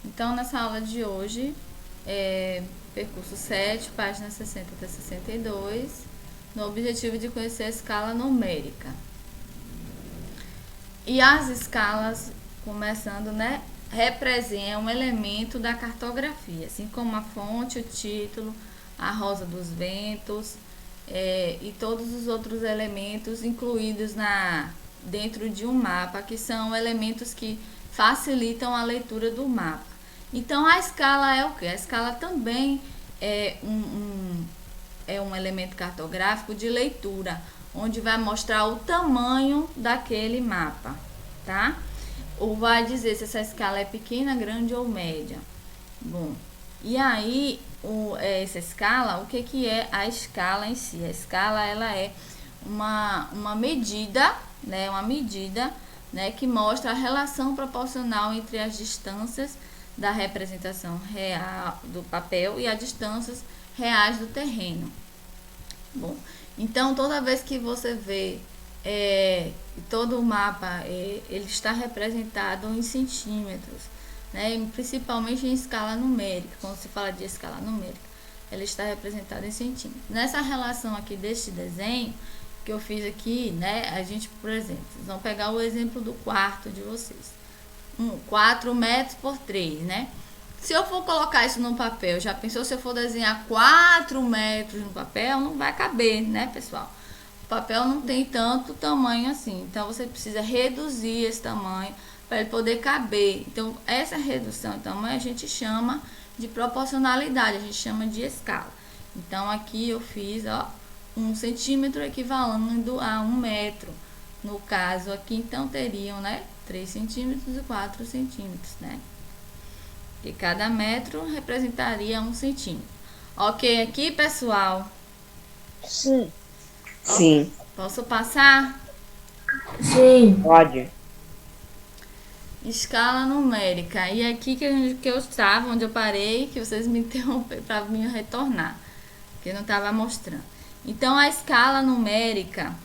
Então, nessa aula de hoje, percurso 7, páginas 60 até 62, no objetivo de conhecer a escala numérica. E as escalas, começando, representam um elemento da cartografia, assim como a fonte, o título, a rosa dos ventos, e todos os outros elementos incluídos dentro de um mapa, que são elementos que facilitam a leitura do mapa. Então, a escala é o que? A escala também é um elemento cartográfico de leitura, onde vai mostrar o tamanho daquele mapa, tá? Ou vai dizer se essa escala é pequena, grande ou média. Bom, e aí, essa escala, o que é a escala em si? A escala, ela é uma medida, que mostra a relação proporcional entre as distâncias da representação real do papel e as distâncias reais do terreno. Bom, então toda vez que você vê todo o mapa, ele está representado em centímetros, principalmente em escala numérica. Quando se fala de escala numérica, ela está representada em centímetros. Nessa relação aqui deste desenho que eu fiz aqui, a gente, por exemplo, vocês vão pegar o exemplo do quarto de vocês. 4 metros por 3, Se eu for colocar isso no papel, já pensou se eu for desenhar 4 metros no papel? Não vai caber, pessoal? O papel não tem tanto tamanho assim, então você precisa reduzir esse tamanho para ele poder caber. Então, essa redução de tamanho a gente chama de proporcionalidade, a gente chama de escala. Então, aqui eu fiz, 1 centímetro equivalendo a 1 metro. No caso aqui, então, teriam, 3 centímetros e 4 centímetros, Que cada metro representaria 1 centímetro. Ok aqui, pessoal? Sim. Sim. Posso passar? Sim. Pode. Escala numérica. E aqui que eu estava, onde eu parei, que vocês me interromperam para me retornar, que eu não estava mostrando. Então, a escala numérica,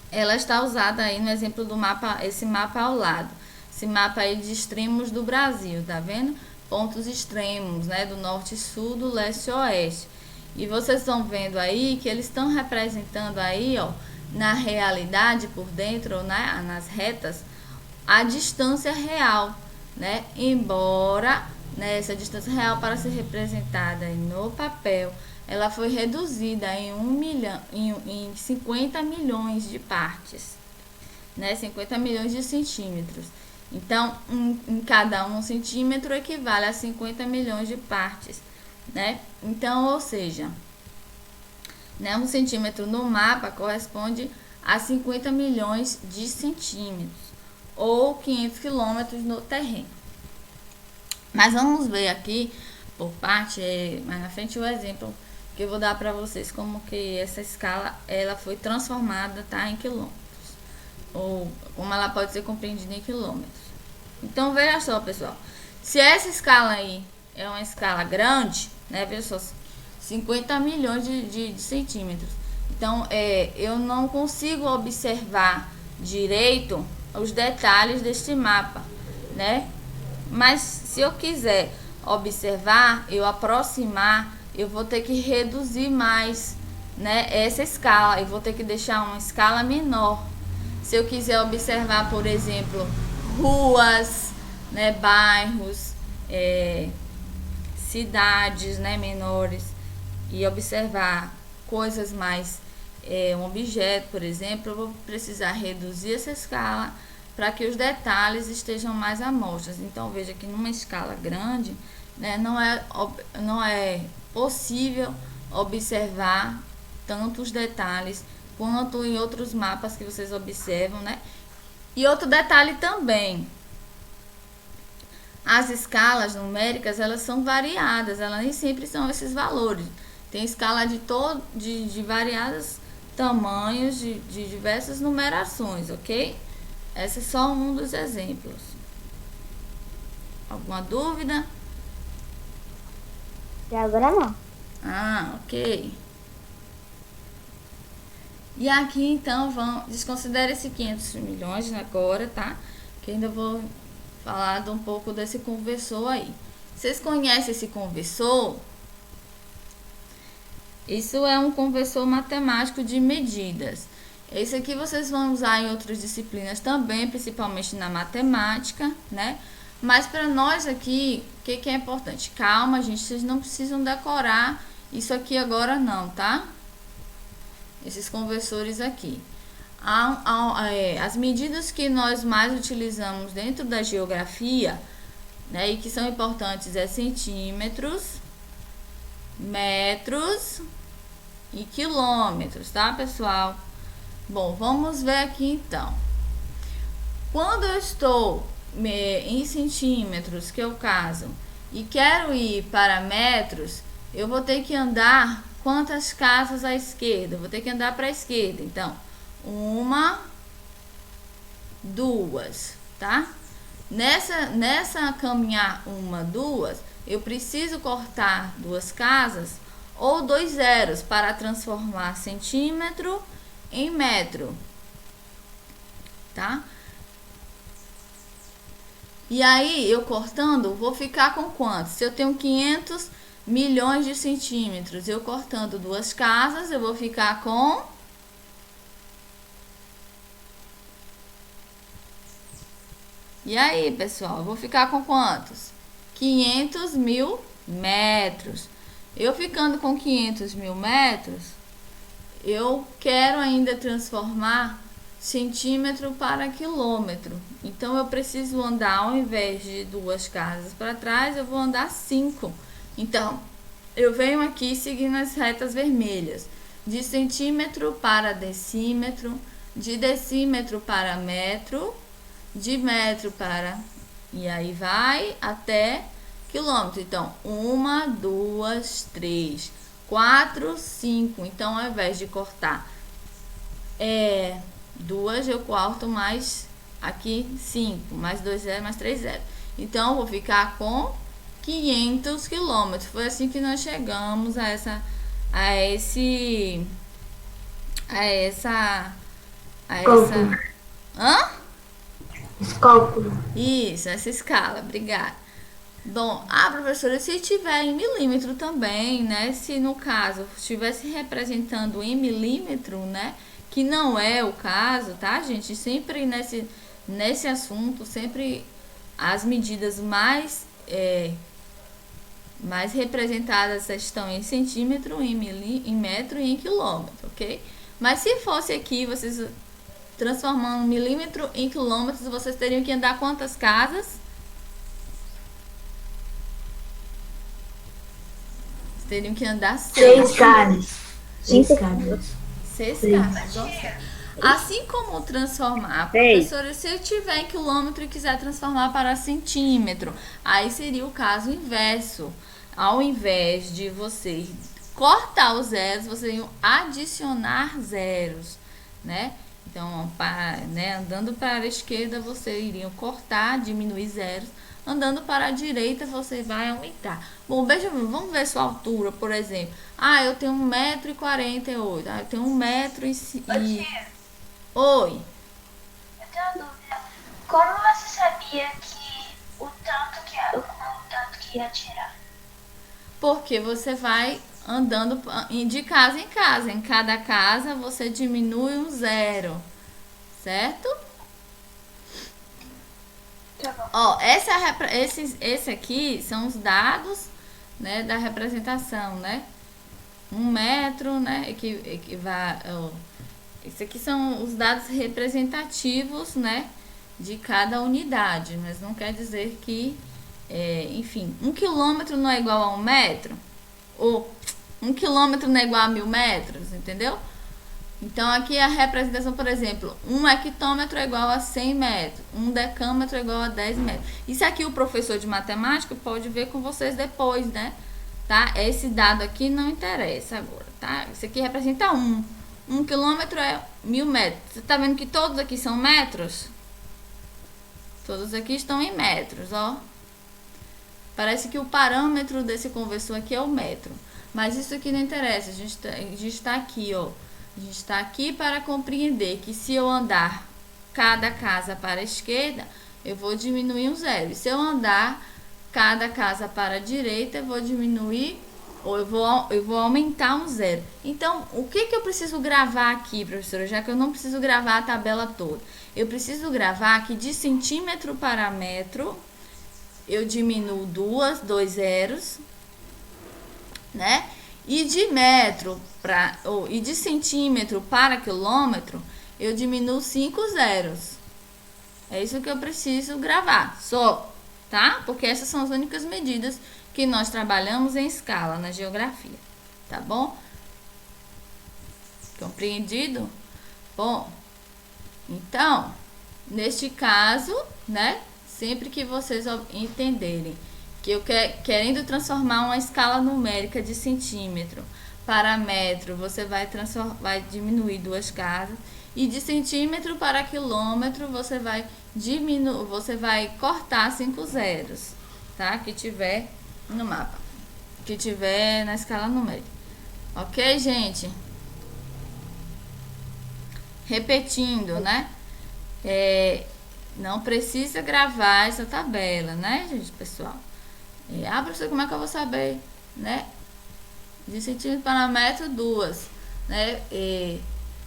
ela está usada aí no exemplo do mapa, esse mapa ao lado. Esse mapa aí de extremos do Brasil, tá vendo? Pontos extremos, do norte e sul, do leste e oeste. E vocês estão vendo aí que eles estão representando aí, na realidade, por dentro, nas retas, a distância real, Embora, essa distância real, para ser representada no papel, ela foi reduzida em 50 milhões de partes, 50 milhões de centímetros. Então, em cada 1 centímetro equivale a 50 milhões de partes, Então, ou seja, 1 centímetro no mapa corresponde a 50 milhões de centímetros, ou 500 quilômetros no terreno. Mas vamos ver aqui, por parte, mais na frente, o exemplo que eu vou dar para vocês, como que essa escala ela foi transformada, em quilômetros, ou como ela pode ser compreendida em quilômetros. Então, veja só, pessoal, se essa escala aí é uma escala grande, veja só, 50 milhões de centímetros. Então, eu não consigo observar direito os detalhes deste mapa, Mas se eu quiser observar, eu aproximar, eu vou ter que reduzir mais, essa escala. Eu vou ter que deixar uma escala menor. Se eu quiser observar, por exemplo, ruas, bairros, cidades, menores, e observar coisas mais, um objeto, por exemplo, eu vou precisar reduzir essa escala para que os detalhes estejam mais à mostra. Então, veja que numa escala grande, não é possível observar tantos detalhes quanto em outros mapas que vocês observam, E outro detalhe também, as escalas numéricas, elas são variadas, elas nem sempre são esses valores. Tem escala de variados tamanhos, de diversas numerações, ok? Esse é só um dos exemplos. Alguma dúvida? E agora não. Ok. E aqui, então, desconsidere esse 500 milhões agora, tá? Que ainda vou falado um pouco desse conversor aí. Vocês conhecem esse conversor? Isso é um conversor matemático de medidas. Esse aqui vocês vão usar em outras disciplinas também, principalmente na matemática, né? Mas para nós aqui, o que é importante? Calma, gente, vocês não precisam decorar isso aqui agora não, tá? Esses conversores aqui. As medidas que nós mais utilizamos dentro da geografia, né, e que são importantes é centímetros, metros e quilômetros, tá, pessoal? Bom, vamos ver aqui então. Quando eu estou em centímetros, que é o caso, e quero ir para metros, eu vou ter que andar quantas casas à esquerda? Eu vou ter que andar para a esquerda. Então, 1, 2, tá? Nessa caminhar 1, 2, eu preciso cortar 2 casas ou 2 zeros para transformar centímetro em metro, tá? E aí, eu cortando, vou ficar com quanto? Se eu tenho 500 milhões de centímetros, eu cortando 2 casas, eu vou ficar com... E aí, pessoal, eu vou ficar com quantos? 500 mil metros. Eu ficando com 500 mil metros, eu quero ainda transformar centímetro para quilômetro. Então, eu preciso andar, ao invés de 2 casas para trás, eu vou andar 5. Então, eu venho aqui seguindo as retas vermelhas. De centímetro para decímetro, de decímetro para metro, de metro para... E aí vai até quilômetro. Então, 1, 2, 3, 4, 5. Então, ao invés de cortar 2, eu corto mais aqui 5, mais 2 zeros, mais 3 zeros. Então, eu vou ficar com 500 quilômetros. Foi assim que nós chegamos a essa Cálculo. Isso, essa escala, obrigada. Bom, professora, se tiver em milímetro também, né? Se no caso estivesse representando em milímetro, né? Que não é o caso, tá, gente? Sempre nesse assunto, sempre as medidas mais representadas estão em centímetro, em metro e em quilômetro, ok? Mas se fosse aqui, vocês transformando milímetro em quilômetros, vocês teriam que andar quantas casas? Vocês teriam que andar 6 casas. 6 casas. 6 casas. Assim como transformar, professora, se eu tiver em quilômetro e quiser transformar para centímetro, aí seria o caso inverso. Ao invés de você cortar os zeros, vocês iam adicionar zeros, né? Então, andando para a esquerda, você iria cortar, diminuir zeros. Andando para a direita, você vai aumentar. Bom, vamos ver sua altura, por exemplo. Eu tenho 1,48 m. Eu tenho 1,5 m. Oi. Eu tenho uma dúvida. Como você sabia que o tanto que ia tirar? Porque você vai andando de casa em casa. Em cada casa você diminui um zero, certo? Tá bom. Ó, esse aqui são os dados, né, da representação, né? 1 metro, né? Esses aqui são os dados representativos, né, de cada unidade, mas não quer dizer que, enfim, 1 quilômetro não é igual a 1 metro, ou 1 quilômetro não é igual a 1000 metros, entendeu? Então, aqui a representação, por exemplo, 1 hectômetro é igual a 100 metros, 1 decâmetro é igual a 10 metros. Isso aqui o professor de matemática pode ver com vocês depois, né? Tá? Esse dado aqui não interessa agora, tá? Isso aqui representa 1. 1 quilômetro é 1000 metros. Você tá vendo que todos aqui são metros? Todos aqui estão em metros, ó. Parece que o parâmetro desse conversor aqui é o metro. Mas isso aqui não interessa. A gente está aqui, ó. A gente está aqui para compreender que se eu andar cada casa para a esquerda, eu vou diminuir um zero. E se eu andar cada casa para a direita, eu vou diminuir, ou eu vou aumentar um zero. Então, o que eu preciso gravar aqui, professora? Já que eu não preciso gravar a tabela toda. Eu preciso gravar que de centímetro para metro, eu diminuo dois zeros, né? E de metro e de centímetro para quilômetro, eu diminuo 5 zeros. É isso que eu preciso gravar, só, tá? Porque essas são as únicas medidas que nós trabalhamos em escala na geografia, tá bom? Compreendido? Bom, então, neste caso, né? Sempre que vocês entenderem que eu querendo transformar uma escala numérica de centímetro para metro, você vai diminuir duas casas, e de centímetro para quilômetro você vai cortar 5 zeros, tá? Que tiver no mapa, que tiver na escala numérica. Ok, gente? Repetindo, né? Não precisa gravar essa tabela, né, gente, pessoal? Professor, como é que eu vou saber, né? De centímetro para metro, 2, né?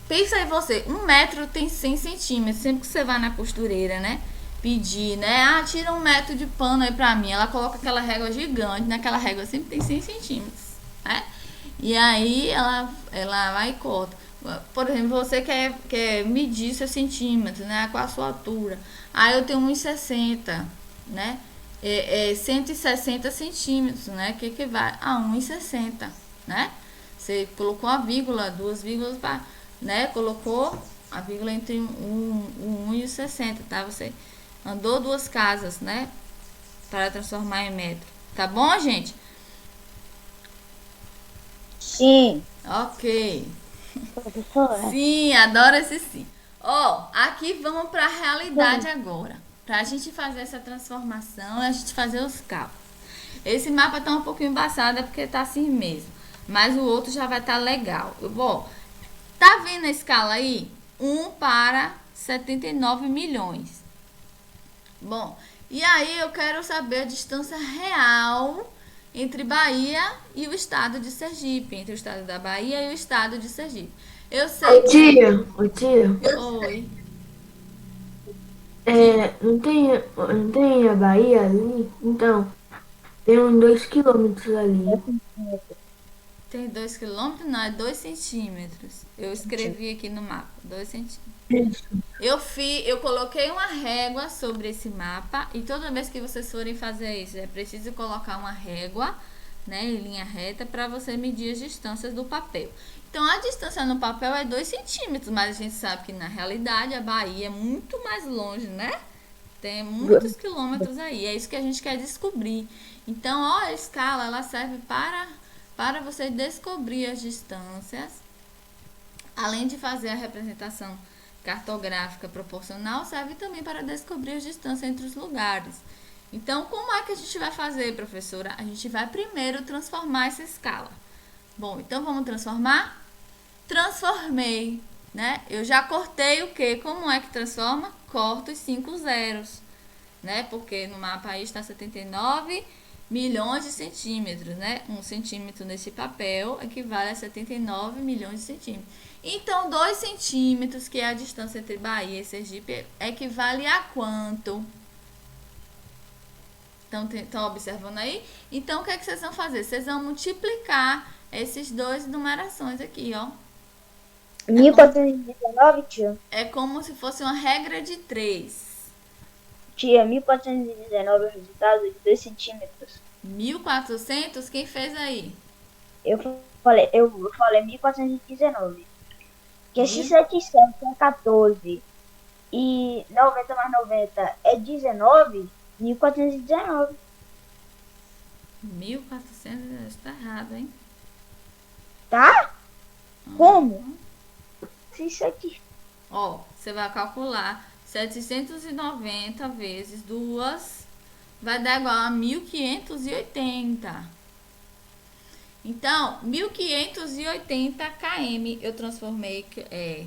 Pensa aí você, 1 metro tem 100 centímetros. Sempre que você vai na costureira, né? Pedir, né? Tira 1 metro de pano aí pra mim. Ela coloca aquela régua gigante, naquela régua sempre tem 100 centímetros, né? E aí ela vai e corta. Por exemplo, você quer medir seus centímetros, né? Com a sua altura. Aí eu tenho 1,60, né? 160 centímetros, né? Que equivale a 1,60, né? Você colocou a vírgula, 2 vírgulas para, né? Colocou a vírgula entre 1 e 60, tá? Você andou 2 casas, né? Para transformar em metro. Tá bom, gente? Sim. Ok. Professora? Sim, adoro esse sim. Aqui vamos para a realidade agora. Para a gente fazer essa transformação e a gente fazer os cálculos. Esse mapa tá um pouquinho embaçado, porque tá assim mesmo. Mas o outro já vai estar legal. Tá vendo a escala aí? 1 para 79 milhões. Bom, e aí eu quero saber a distância real entre Bahia e o estado de Sergipe. Entre o estado da Bahia e o estado de Sergipe. Eu sei que... Ô tia, Oi. não tem a Bahia ali? Então, tem uns 2 quilômetros ali. Tem 2 quilômetros? Não, é 2 centímetros. Eu escrevi aqui no mapa, 2 centímetros. Eu coloquei uma régua sobre esse mapa, e toda vez que vocês forem fazer isso, é preciso colocar uma régua, né, em linha reta, para você medir as distâncias do papel. Então, a distância no papel é 2 centímetros, mas a gente sabe que na realidade a Bahia é muito mais longe, né? Tem muitos quilômetros aí, é isso que a gente quer descobrir. Então, a escala, ela serve para você descobrir as distâncias, além de fazer a representação cartográfica proporcional, serve também para descobrir as distâncias entre os lugares. Então, como é que a gente vai fazer, professora? A gente vai primeiro transformar essa escala. Bom, então vamos transformar? Transformei, né? Eu já cortei o quê? Como é que transforma? Corto os 5 zeros, né? Porque no mapa aí está 79 milhões de centímetros, né? 1 centímetro nesse papel equivale a 79 milhões de centímetros. Então, 2 centímetros, que é a distância entre Bahia e Sergipe, equivale a quanto? Então, estão observando aí? Então, o que é que vocês vão fazer? Vocês vão multiplicar esses dois numerações aqui, ó. 1419, tia? É como se fosse uma regra de 3. Tia, 1419 é o resultado de 2 centímetros. 1400, quem fez aí? Eu falei 1419. Que se 77 é 14 e 90 mais 90 é 19, 1419. 1400, está errado, hein? Tá? Como? Isso aqui. Você vai calcular 790 vezes 2 vai dar igual a 1580. Então, 1580 km eu transformei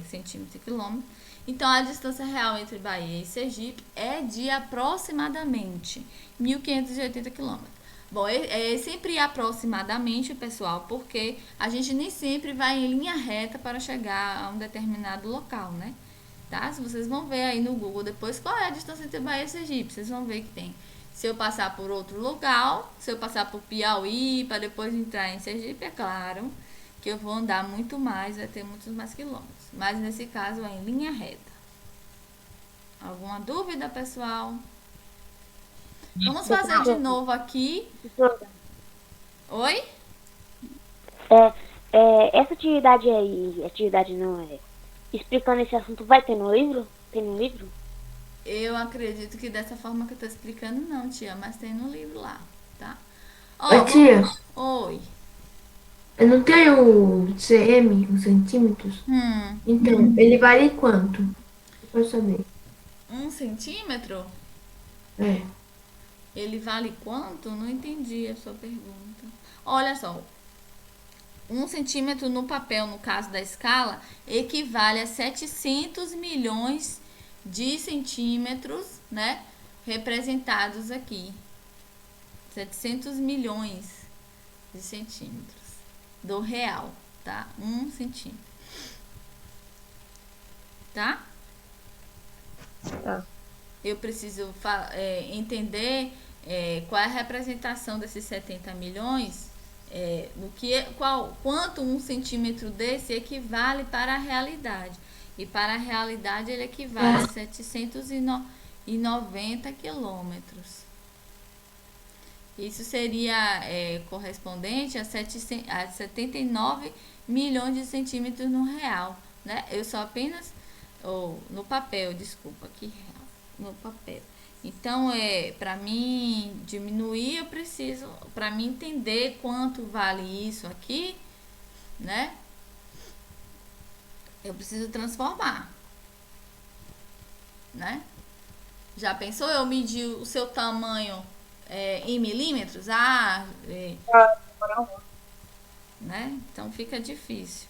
centímetro e quilômetro. Então, a distância real entre Bahia e Sergipe é de aproximadamente 1.580 quilômetros. Bom, é sempre aproximadamente, pessoal, porque a gente nem sempre vai em linha reta para chegar a um determinado local, né? Tá? Se vocês vão ver aí no Google depois qual é a distância entre Bahia e Sergipe, vocês vão ver que tem. Se eu passar por outro lugar, se eu passar por Piauí para depois entrar em Sergipe, é claro que eu vou andar muito mais, vai ter muitos mais quilômetros. Mas nesse caso é em linha reta. Alguma dúvida, pessoal? Vamos fazer de novo aqui. Professora, Oi? essa atividade aí, atividade não é, explicando esse assunto, vai ter no livro? Tem no livro? Eu acredito que dessa forma que eu tô explicando, não, tia, mas tem no livro lá, tá? Ô, tia, Oi. eu não tenho o cm, os centímetros. Então, ele vale quanto? Eu quero saber. 1 centímetro? É. Ele vale quanto? Não entendi a sua pergunta. Olha só, 1 centímetro no papel, no caso da escala, equivale a 700 milhões de centímetros, né? Representados aqui. 700 milhões de centímetros do real, tá? 1 centímetro. Tá? Tá. Eu preciso entender qual é a representação desses 70 milhões, quanto 1 centímetro desse equivale para a realidade. E para a realidade ele equivale a 790 quilômetros. Isso seria correspondente a 79 milhões de centímetros no real, né? Eu só apenas no papel, desculpa, aqui real, no papel. Então, para mim diminuir, eu preciso, para mim entender quanto vale isso aqui, né? Eu preciso transformar, né? Já pensou eu medir o seu tamanho em milímetros? Né? Então fica difícil.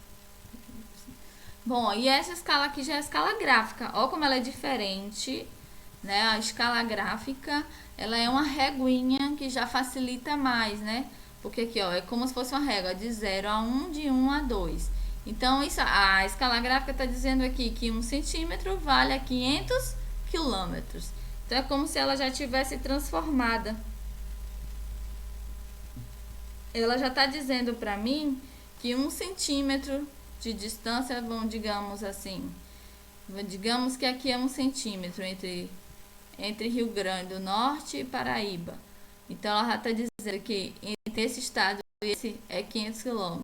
Bom, e essa escala aqui já é a escala gráfica. Olha como ela é diferente, né? A escala gráfica, ela é uma reguinha que já facilita mais, né? Porque aqui, ó, é como se fosse uma régua de 0 a 1, de 1 a 2. Então, a escala gráfica está dizendo aqui que 1 centímetro vale a 500 quilômetros. Então, é como se ela já tivesse transformada. Ela já está dizendo para mim que 1 centímetro de distância, digamos assim, digamos que aqui é 1 centímetro entre Rio Grande do Norte e Paraíba. Então, ela já está dizendo que entre esse estado e esse é 500 quilômetros.